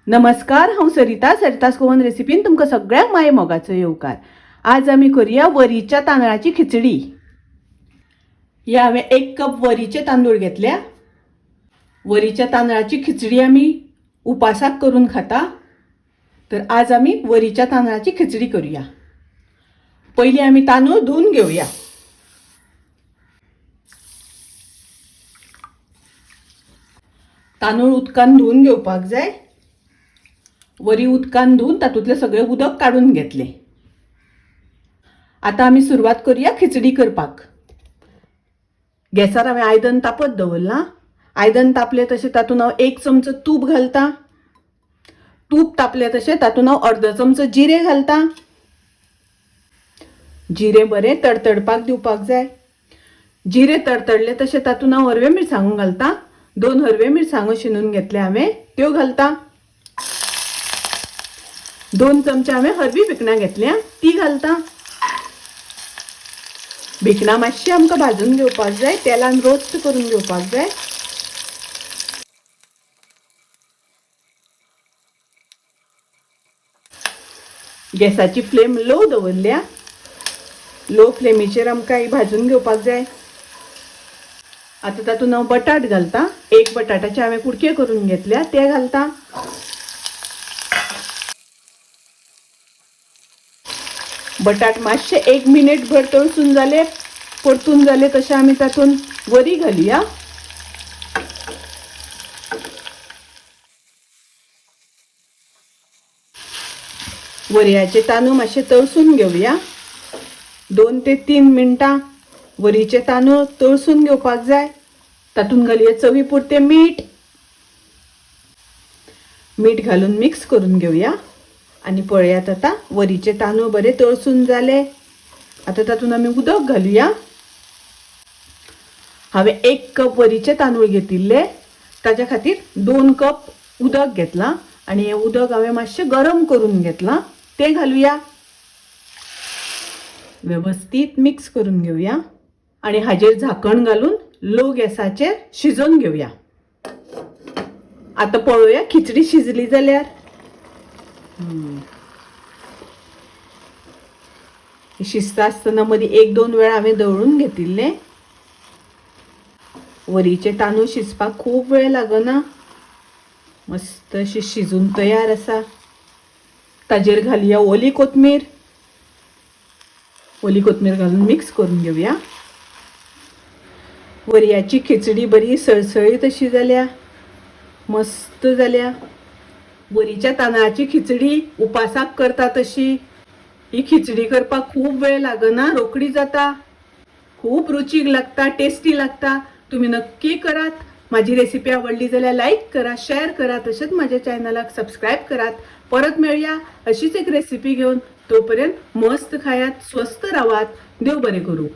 नमस्कार, हांव सरितास गोवन रेसिपीन तुमकां सगळ्यांक माये मोगाचो येवकार। आज आमी करूया वरीच्या तांदळाची खिचडी। ह्या हांवें 1 कप वरीचे तांदूळ घेतल्या। वरीच्या तांदळाची खिचडी आमी उपासाक करून खाता, तर आज आमी वरीच्या तांदळाची खिचडी करूया। पयलीं आमी तांदूळ धुवन घेवया। तांदूळ उदकान धुवन घेवपाक जाय। वरी उदकान धुवन तातूंतले सगळे उदक काढून घेतले। आता आमी सुरवात करूया खिचडी करपाक। गॅसार हांवें आयदन तापत दवरलां। आयदन तापले तशें तातूंत हांव 1 चमचो तूप घालता। तूप तापले तशें तातूंत हांव अर्दो चमचो जिरे घालता। जिरे बरें तडतडपाक दिवपाक जाय। जिरे तडतडले तशें तातूंत हांव हरवे मिरसांगो घालता। 2 हरवे मिरसांगो शिनून घेतले हांवें, त्यो घालता। 2 चमचे हांवें हरवी भिकणां घेतल्या, ती घालता। भिकणां मातशी आमकां भाजून घेवपाक जाय, तेलान रोस्ट करून घेवपाक जाय। गॅसाची फ्लेम लो दवरल्या। लो फ्लेमीचेर आमकां ही भाजून घेवपाक जाय। आता तातूंत हांव बटाट घालता। 1 बटाटाचे हांवें कुडके करून घेतल्या, ते घालता। बटाट मातशे 1 मिनिट भर तळसून जाले, परतून जाले तशें आमी तातूंत वरी घालुया। वरयाचे तांदूळ मातशे तळसून घेवया। 2 ते 3 मिनटां वरीचे तांदूळ तळसून घेवपाक जाय। तातूंत घालुया चवी पुरते मीठ। मीठ घालून मिक्स करून घेवया आणि पळयात आता वरीचे तांदूळ बरे तळसून जाले। आता तातूंत आमी उदक घालुया। हांवें 1 कप वरीचे तांदूळ घेतिल्ले, ताच्या खातीर 2 कप उदक घेतलां आणि हे उदक हांवें मातशें गरम करून घेतलां, ते घालुया। व्यवस्थित मिक्स करून घेवया आणि हाजेर झाकण घालून लो गॅसाचेर शिजोवन घेवया। आता पळोवया खिचडी शिजली जाल्यार। शिजता आसतना मदीं 1-2 वेळा हांवें दवळून घेतिल्ले। वरीचे तांदूळ शिजपाक खूब वेळ लागना, मस्त अशी शिजून तयार आसा। ताजेर घालुया ओली कोथमीर। ओली कोथमीर घालून मिक्स करून घेवया। वरयाची खिचडी बरी सळसळीत अशी जाल्या, मस्त जाल्या। वरीच्या तांदळाची खिचडी उपासाक करता तशी। ही खिचडी करपाक खूब वेळ लागना, रोखडी जाता, खूब रुचीक लागता, टेस्टी लागता। तुम्ही नक्की करात। माझी रेसिपी आवडली जाल्यार लाईक करा, शेअर करा, तसेच माझ्या चॅनलाक सबस्क्राईब करात। परत मेळूया अशीच एक रेसिपी घेऊन। तोपर्यंत मस्त खायात, स्वस्त राहात, देव बरे करू।